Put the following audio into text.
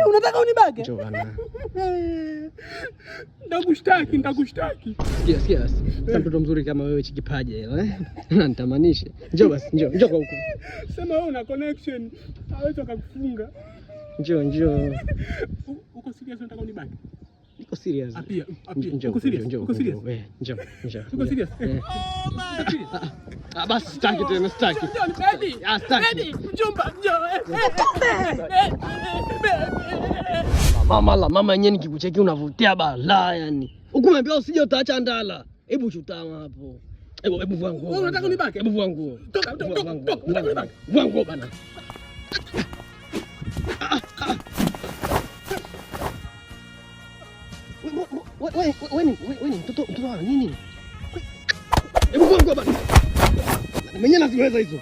Unataka unibage? Njoo bana. Nitakushtaki. Sikia. Sasa mtoto mzuri kama wewe chikipaje hilo Nitamanishe. Njoo basi, njoo kwa huko. Sema wewe una connection. Hawezi kukufunga. Njoo. Uko serious unataka unibage? Niko serious. Apia. Uko serious? Njoo. Uko serious? Basi sitaki tena, sitaki. Sitaki. Mjomba, njoo. Mama yenyewe nikikucheki unavutia balaa yani. Ukuambia usije utaacha ndala. Hebu chutama hapo. Hebu vua nguo. Wewe unataka unibake? Hebu vua nguo. Toka. Vua nguo bana. Wewe ni mtoto wa nini? Hebu vua nguo bana. Mwenyewe naziweza hizo.